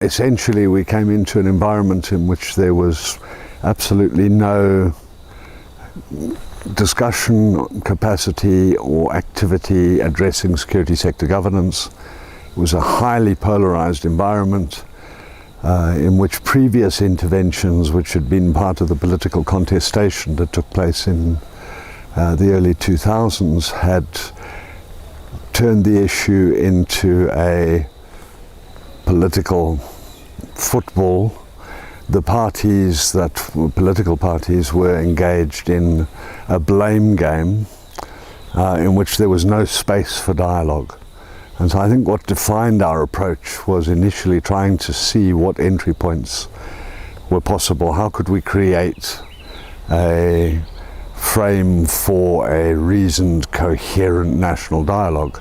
essentially we came into an environment in which there was absolutely no discussion, capacity or activity addressing security sector governance. It was a highly polarized environment in which previous interventions, which had been part of the political contestation that took place in the early 2000s, had turned the issue into a political football. The parties that were political parties were engaged in a blame game in which there was no space for dialogue. And so I think what defined our approach was initially trying to see what entry points were possible. How could we create a frame for a reasoned, coherent national dialogue?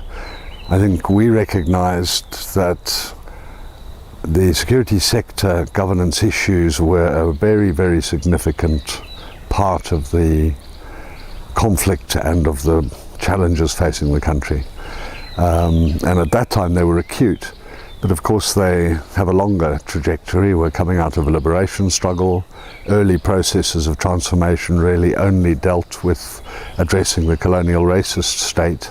I think we recognized that the security sector governance issues were a very, very significant part of the conflict and of the challenges facing the country. And at that time they were acute, but of course they have a longer trajectory. We're coming out of a liberation struggle. Early processes of transformation really only dealt with addressing the colonial racist state.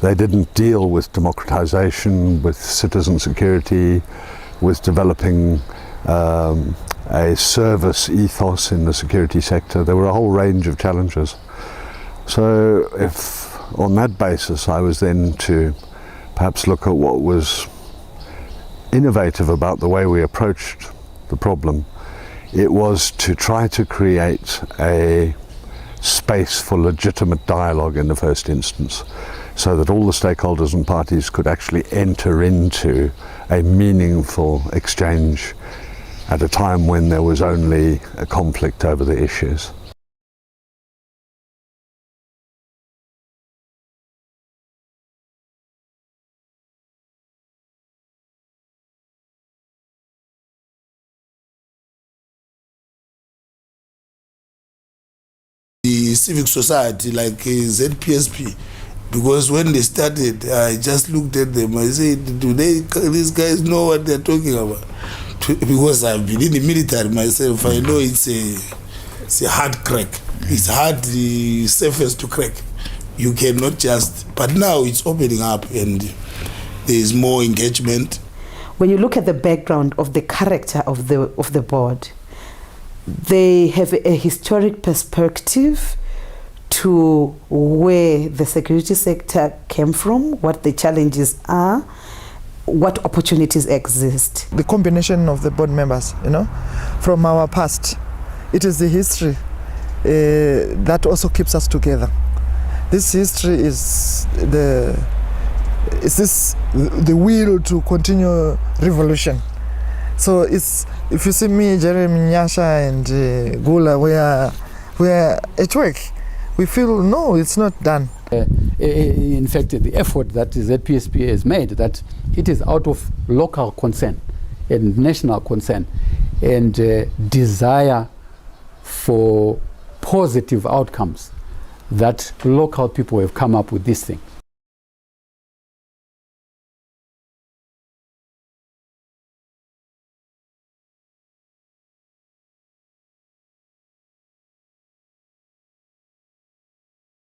They didn't deal with democratization, with citizen security, with developing a service ethos in the security sector. There were a whole range of challenges. So if on that basis I was then to perhaps look at what was innovative about the way we approached the problem, it was to try to create a space for legitimate dialogue in the first instance, so that all the stakeholders and parties could actually enter into a meaningful exchange at a time when there was only a conflict over the issues. The civic society like ZPSP, because when they started, I just looked at them. I said, do these guys know what they're talking about? Because I've been in the military myself, I know it's a hard crack. It's hard, the surface to crack. You cannot just, but now it's opening up and there is more engagement. When you look at the background of the character of the board, they have a historic perspective to where the security sector came from, what the challenges are, what opportunities exist. The combination of the board members, from our past, it is the history that also keeps us together. This history is the will to continue revolution. So if you see me, Jeremy, Nyasha and Gula, we are at work. We feel, no, it's not done. In fact, the effort that ZPSP has made, that it is out of local concern and national concern and desire for positive outcomes that local people have come up with this thing.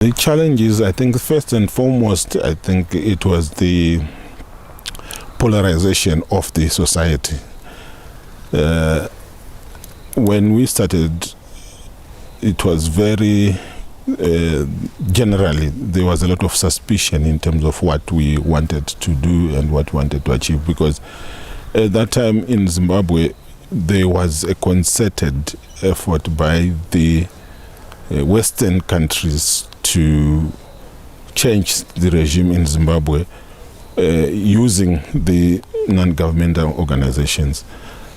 The challenge is, I think, first and foremost, I think it was the polarization of the society. When we started, it was very, generally, there was a lot of suspicion in terms of what we wanted to do and what we wanted to achieve, because at that time in Zimbabwe, there was a concerted effort by the Western countries to change the regime in Zimbabwe using the non-governmental organizations.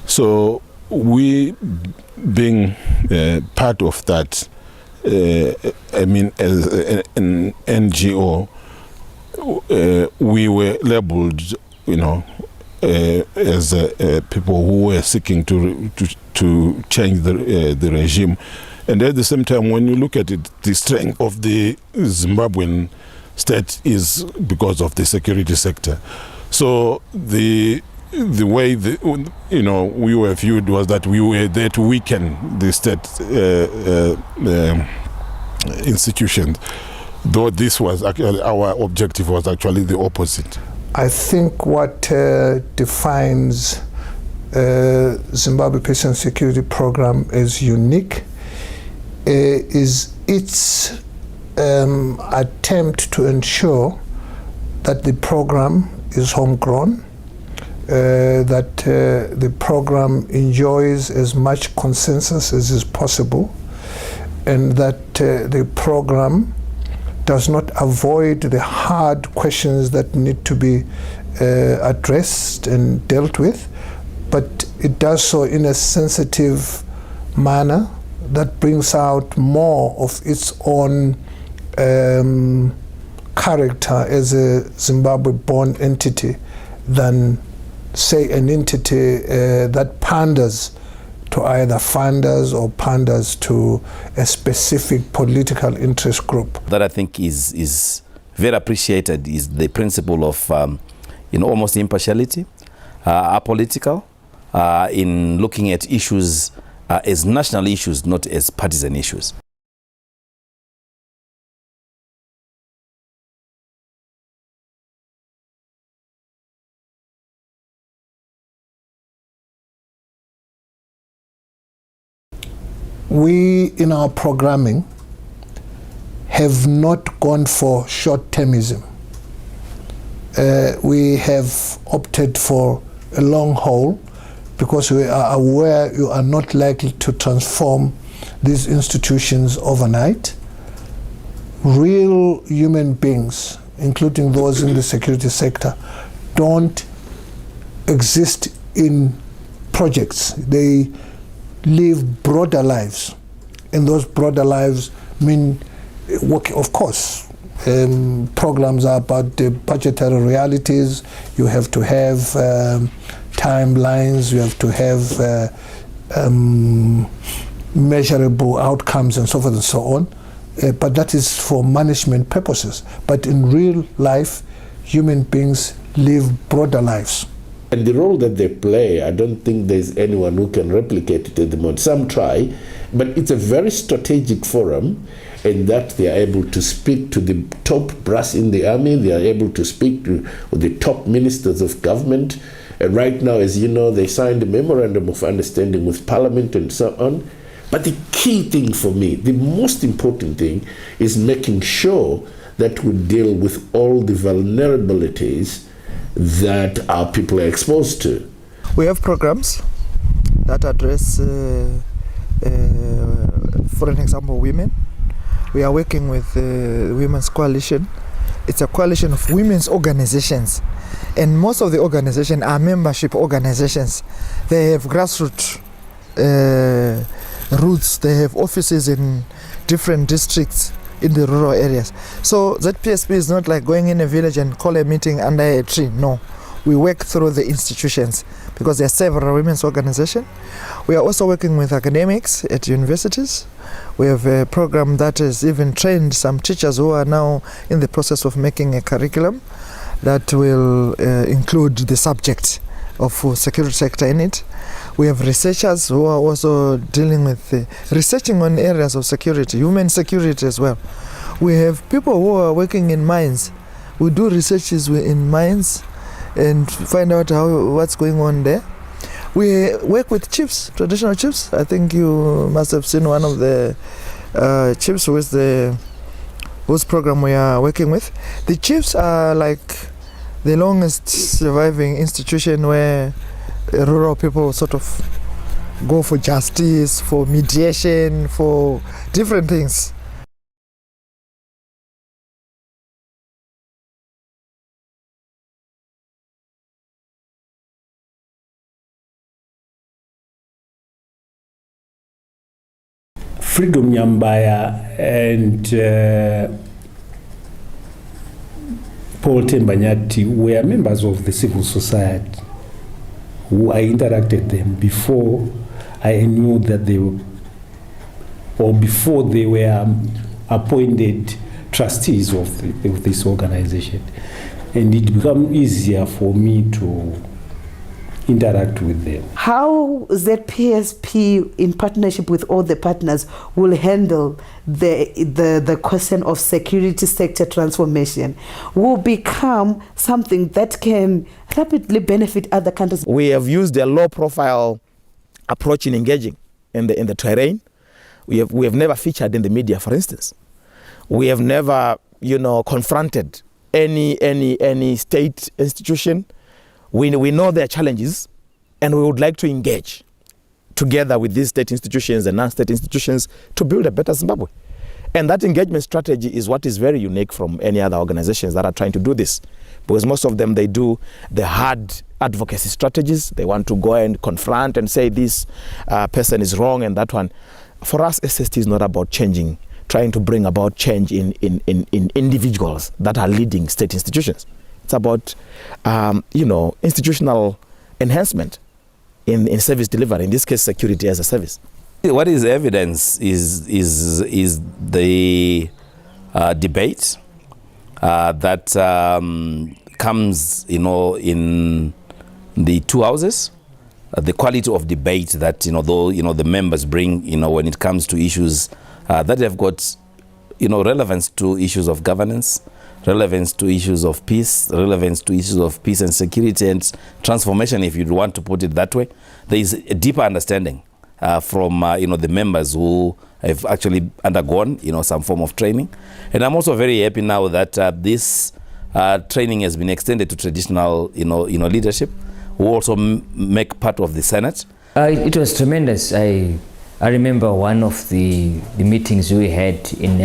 So we, being part of that, I mean, as an NGO, we were labeled, as people who were seeking to change the regime. And at the same time, when you look at it, the strength of the Zimbabwean state is because of the security sector. So the the way we were viewed was that we were there to weaken the state institutions, though this was actually our objective was actually the opposite. I think what defines Zimbabwe Peace and Security Program as unique is its attempt to ensure that the program is homegrown, that the program enjoys as much consensus as is possible, and that the program does not avoid the hard questions that need to be addressed and dealt with, but it does so in a sensitive manner that brings out more of its own character as a Zimbabwe-born entity than, say, an entity that panders to either funders or panders to a specific political interest group. That I think is very appreciated is the principle of almost impartiality, apolitical, in looking at issues as national issues, not as partisan issues. We, in our programming, have not gone for short-termism. We have opted for a long haul because we are aware you are not likely to transform these institutions overnight. Real human beings, including those in the security sector, don't exist in projects. They live broader lives, and those broader lives mean work. Of course, programs are about the budgetary realities. You have to have timelines, you have to have measurable outcomes and so forth and so on, but that is for management purposes. But in real life, human beings live broader lives. And the role that they play, I don't think there's anyone who can replicate it at the moment. Some try, but it's a very strategic forum in that they are able to speak to the top brass in the army, they are able to speak to the top ministers of government. And right now, as you know, they signed a memorandum of understanding with Parliament and so on. But the key thing for me, the most important thing, is making sure that we deal with all the vulnerabilities that our people are exposed to. We have programs that address, for an example, women. We are working with the Women's Coalition. It's a coalition of women's organizations, and most of the organizations are membership organizations. They have grassroots roots. They have offices in different districts in the rural areas. So ZPSP is not like going in a village and call a meeting under a tree. No, we work through the institutions because there are several women's organizations. We are also working with academics at universities. We have a program that has even trained some teachers who are now in the process of making a curriculum that will include the subject of security sector in it. We have researchers who are also dealing with researching on areas of security, human security as well. We have people who are working in mines. We do researches in mines and find out what's going on there. We work with chiefs, traditional chiefs. I think you must have seen one of the chiefs whose program we are working with. The chiefs are like the longest surviving institution where rural people sort of go for justice, for mediation, for different things. Freedom Nyambaya and Paul Tembanyati were members of the civil society who I interacted them before I knew that they were, or before they were appointed trustees of this organization. And it became easier for me to interact with them. How ZPSP, in partnership with all the partners, will handle the question of security sector transformation will become something that can rapidly benefit other countries. We have used a low-profile approach in engaging in the terrain. We have never featured in the media, for instance. We have never, confronted any state institution. We know their challenges, and we would like to engage together with these state institutions and non-state institutions to build a better Zimbabwe. And that engagement strategy is what is very unique from any other organizations that are trying to do this. Because most of them, they do the hard advocacy strategies. They want to go and confront and say this person is wrong and that one. For us, SST is not about trying to bring about change in individuals that are leading state institutions. It's about, institutional enhancement in service delivery, in this case, security as a service. What is evidence is the debate that comes, in the two houses, the quality of debate that the members bring, when it comes to issues that have got, relevance to issues of governance, relevance to issues of peace, relevance to issues of peace and security and transformation, if you want to put it that way. There is a deeper understanding from the members who have actually undergone some form of training. And I'm also very happy now that this training has been extended to traditional leadership, who also make part of the Senate. It was tremendous. I remember one of the meetings we had in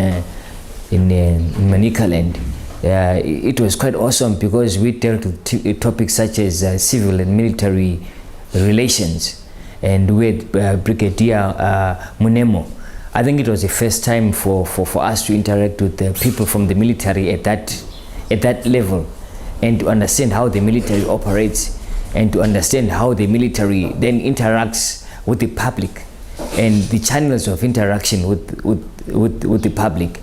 Manicaland. It was quite awesome because we dealt with topics such as civil and military relations, and we had Brigadier Munemo. I think it was the first time for us to interact with the people from the military at that level, and to understand how the military operates, and to understand how the military then interacts with the public, and the channels of interaction with the public.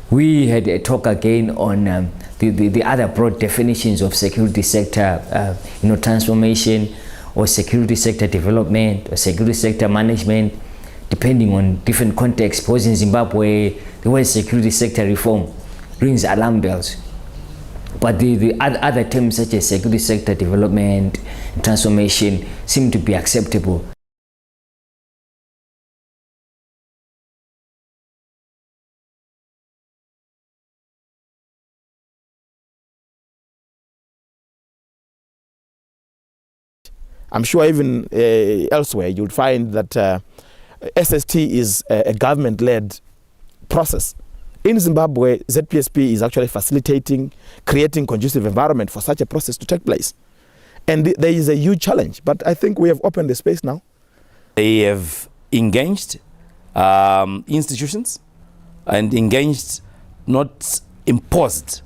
We had a talk again on the other broad definitions of security sector, transformation, or security sector development, or security sector management, depending on different contexts. Because in Zimbabwe, the word security sector reform rings alarm bells. But the other terms such as security sector development, transformation seem to be acceptable. I'm sure even elsewhere you'll find that SST is a government-led process. In Zimbabwe, ZPSP is actually facilitating, creating conducive environment for such a process to take place. And there is a huge challenge, but I think we have opened the space now. They have engaged institutions and engaged, not imposed,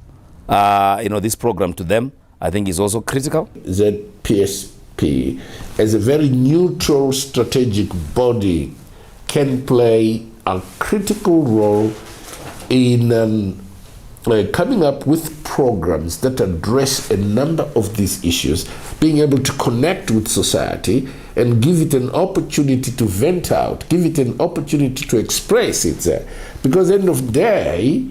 this program to them. I think is also critical. ZPSP as a very neutral strategic body can play a critical role in coming up with programs that address a number of these issues, being able to connect with society and give it an opportunity to vent out, give it an opportunity to express itself. Because at the end of the day,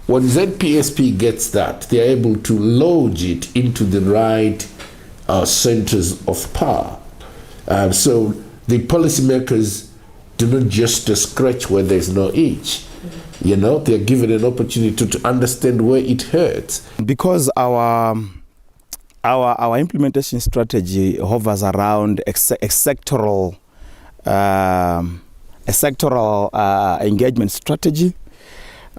when ZPSP gets that, they're able to lodge it into the right centers of power. So the policymakers do not just scratch where there's no itch. They're given an opportunity to understand where it hurts. Because our implementation strategy hovers around a sectoral engagement strategy.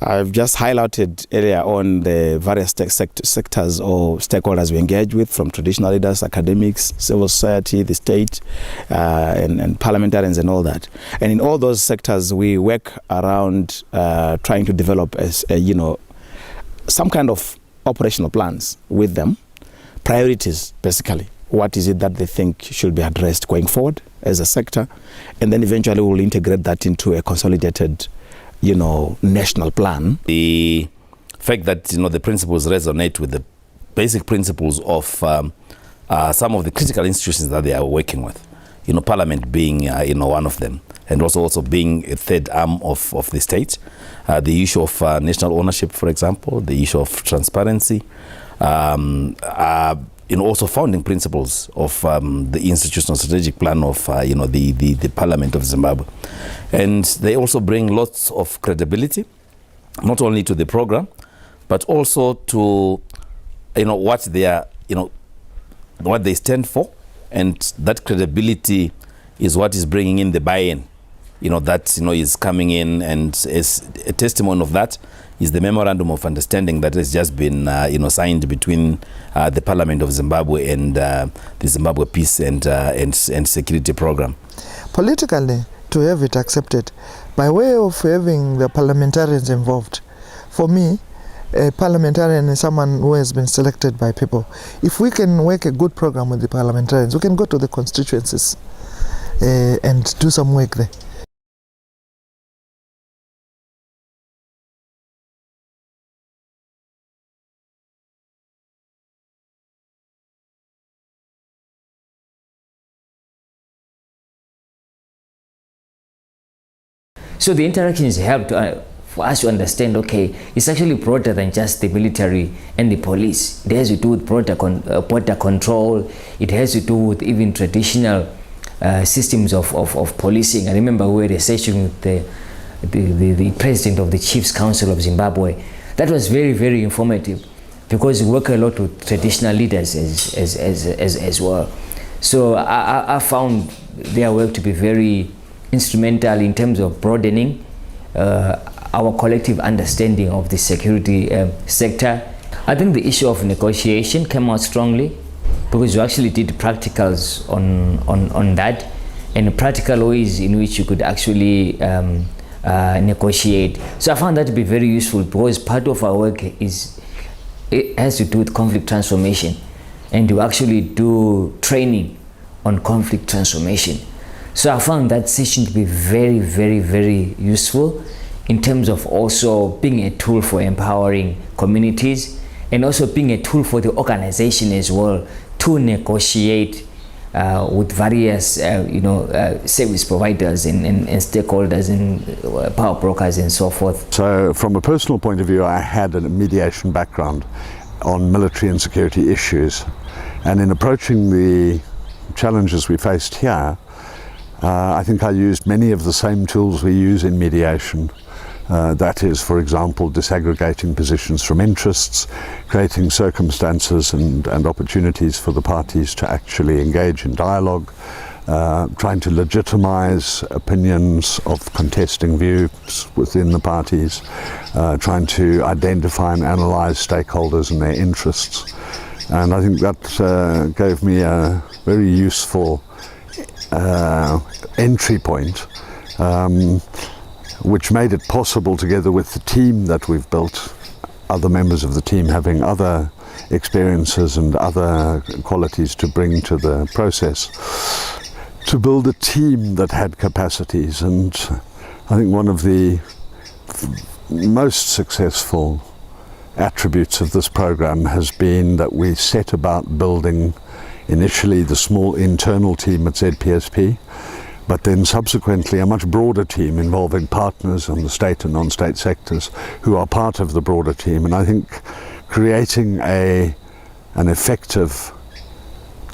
I've just highlighted earlier on the various sectors or stakeholders we engage with, from traditional leaders, academics, civil society, the state, and parliamentarians and all that. And in all those sectors, we work around trying to develop, some kind of operational plans with them, priorities basically. What is it that they think should be addressed going forward as a sector? And then eventually we'll integrate that into a consolidated national plan. The fact that the principles resonate with the basic principles of some of the critical institutions that they are working with. Parliament being one of them, and also being a third arm of the state. The issue of national ownership, for example, the issue of transparency, also founding principles of the institutional strategic plan of the Parliament of Zimbabwe. And they also bring lots of credibility, not only to the program, but also to what they are, what they stand for. And that credibility is what is bringing in the buy-in, that is coming in. And as a testimony of that is the memorandum of understanding that has just been signed between the Parliament of Zimbabwe and the Zimbabwe Peace and Security Program. Politically, to have it accepted, by way of having the parliamentarians involved, for me, a parliamentarian is someone who has been selected by people. If we can work a good program with the parliamentarians, we can go to the constituencies and do some work there. So the interactions helped for us to understand, okay, it's actually broader than just the military and the police. It has to do with border control. It has to do with even traditional systems of policing. I remember we were researching with the president of the Chiefs Council of Zimbabwe. That was very, very informative, because we work a lot with traditional leaders as well. So I found their work to be very instrumental in terms of broadening our collective understanding of the security sector. I think the issue of negotiation came out strongly, because you actually did practicals on that, and practical ways in which you could actually negotiate. So I found that to be very useful, because part of our work it has to do with conflict transformation, and you actually do training on conflict transformation. So I found that session to be very, very, very useful in terms of also being a tool for empowering communities, and also being a tool for the organization as well to negotiate with various service providers and stakeholders and power brokers and so forth. So from a personal point of view, I had a mediation background on military and security issues, and in approaching the challenges we faced here, I think I used many of the same tools we use in mediation. That is, for example, disaggregating positions from interests, creating circumstances and opportunities for the parties to actually engage in dialogue, trying to legitimize opinions of contesting views within the parties, trying to identify and analyze stakeholders and their interests. And I think that gave me a very useful entry point, which made it possible, together with the team that we've built, other members of the team having other experiences and other qualities to bring to the process, to build a team that had capacities. And I think one of the most successful attributes of this program has been that we set about building initially the small internal team at ZPSP, but then subsequently a much broader team involving partners on the state and non-state sectors who are part of the broader team. And I think creating an effective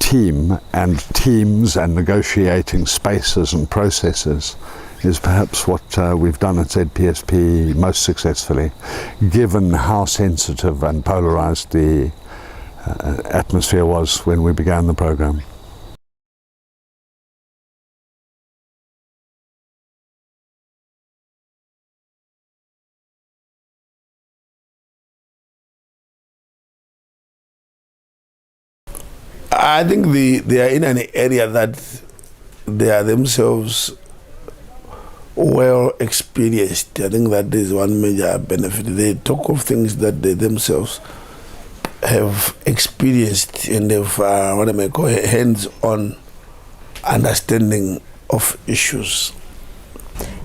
team and teams and negotiating spaces and processes is perhaps what we've done at ZPSP most successfully, given how sensitive and polarized the atmosphere was when we began the program. I think they are in an area that they are themselves well experienced. I think that is one major benefit. They talk of things that they themselves have experienced and have what I may call hands-on understanding of issues.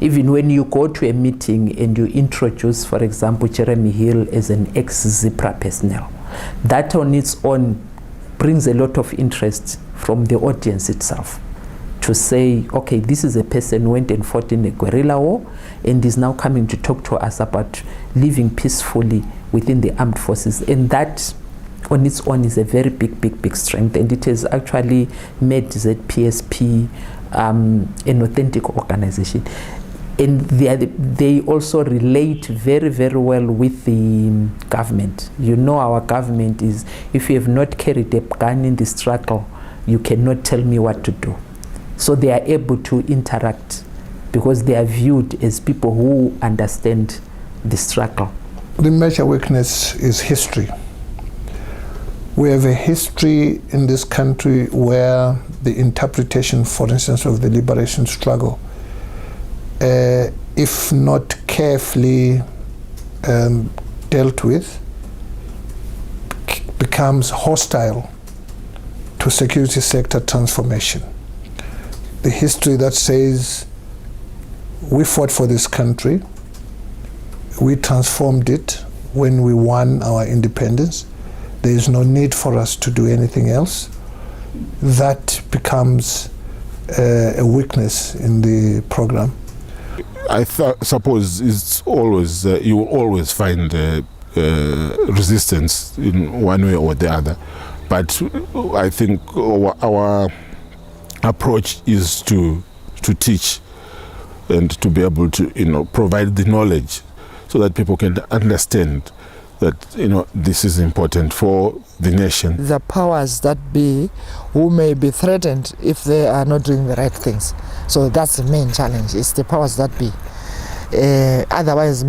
Even when you go to a meeting and you introduce, for example, Jeremy Hill as an ex-ZPRA personnel, that on its own brings a lot of interest from the audience itself to say, okay, this is a person who went and fought in a guerrilla war and is now coming to talk to us about living peacefully within the armed forces. And that on its own is a very big strength, and it has actually made ZPSP an authentic organization. And they also relate very well with the government. You know, our government is, if you have not carried a gun in the struggle, you cannot tell me what to do. So they are able to interact because they are viewed as people who understand the struggle. The major weakness is history. We have a history in this country where the interpretation, for instance, of the liberation struggle, if not carefully dealt with, becomes hostile to security sector transformation. The history that says we fought for this country, we transformed it when we won our independence, there is no need for us to do anything else, that becomes a weakness in the program. I suppose it's always you will always find resistance in one way or the other, but I think our approach is to teach and to be able to provide the knowledge so that people can understand that this is important for the nation. The powers that be who may be threatened if they are not doing the right things. So that's the main challenge, it's the powers that be. Otherwise,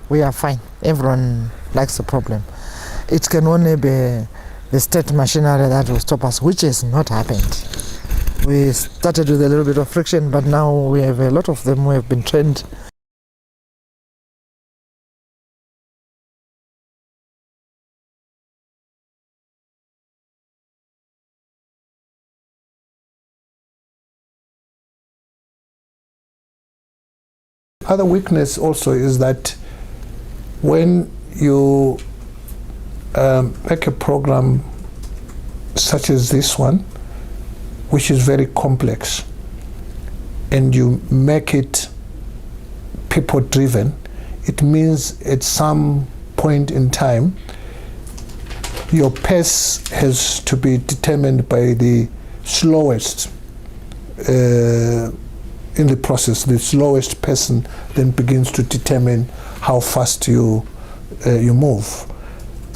we are fine. Everyone likes the problem. It can only be the state machinery that will stop us, which has not happened. We started with a little bit of friction, but now we have a lot of them who have been trained. Other weakness also is that when you make a program such as this one, which is very complex, and you make it people-driven, it means at some point in time, your pace has to be determined by the slowest in the process. The slowest person then begins to determine how fast you move.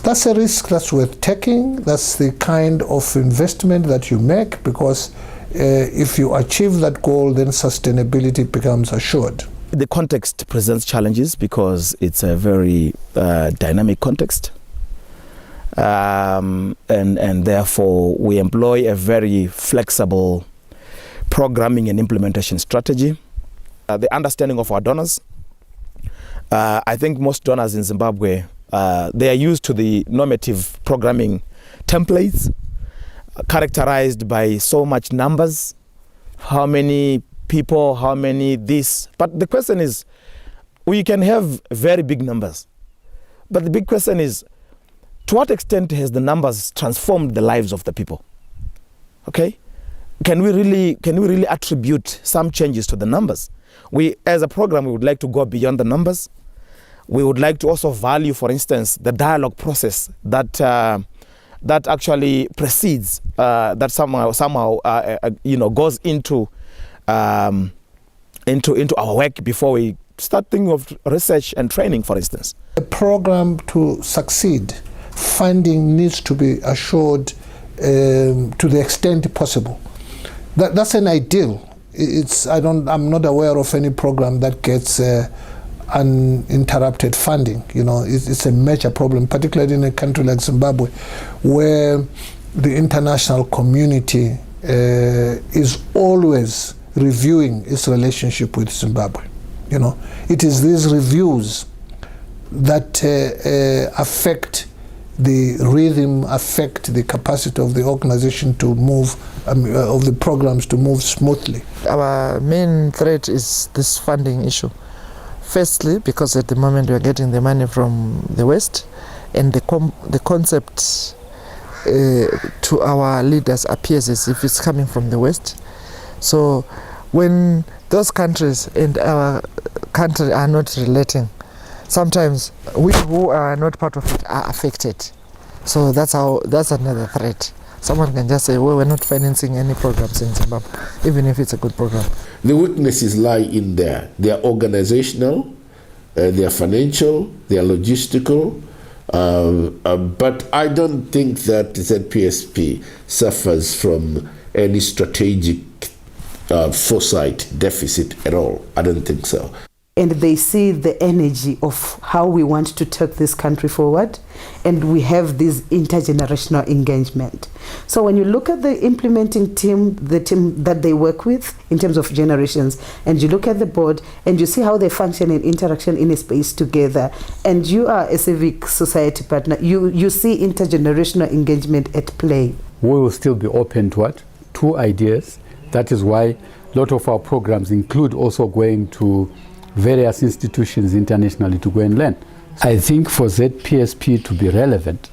That's a risk that's worth taking. That's the kind of investment that you make, because if you achieve that goal, then sustainability becomes assured. The context presents challenges because it's a very dynamic context. And therefore we employ a very flexible programming and implementation strategy. The understanding of our donors. I think most donors in Zimbabwe, they are used to the normative programming templates characterized by so much numbers, how many people, how many this. But the question is, we can have very big numbers. But the big question is, to what extent has the numbers transformed the lives of the people? Okay? Can we really attribute some changes to the numbers? We, as a program, we would like to go beyond the numbers. We would like to also value, for instance, the dialogue process that actually precedes, that somehow goes into our work before we start thinking of research and training, for instance. A program to succeed, funding needs to be assured to the extent possible. That's an ideal. I'm not aware of any program that gets uninterrupted funding. It's a major problem, particularly in a country like Zimbabwe, where the international community is always reviewing its relationship with Zimbabwe. It is these reviews that affect the rhythm, affect the capacity of the organization to move, of the programs to move smoothly. Our main threat is this funding issue. Firstly, because at the moment we are getting the money from the West, and the concept to our leaders appears as if it's coming from the West. So when those countries and our country are not relating, sometimes we who are not part of it are affected. So that's another threat. Someone can just say, well, we're not financing any programs in Zimbabwe, even if it's a good program. The weaknesses lie in there. They are organizational, they are financial, they are logistical, but I don't think that ZPSP suffers from any strategic foresight deficit at all. I don't think so. And they see the energy of how we want to take this country forward, and we have this intergenerational engagement. So when you look at the implementing team, the team that they work with in terms of generations, and you look at the board and you see how they function in interaction in a space together, and you are a civic society partner, you see intergenerational engagement at play. We will still be open to what? To ideas. That is why a lot of our programs include also going to various institutions internationally to go and learn. I think for ZPSP to be relevant,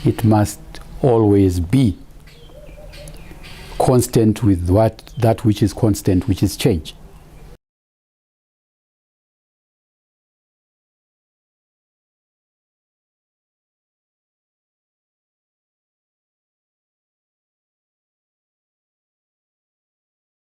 it must always be constant with that which is constant, which is change.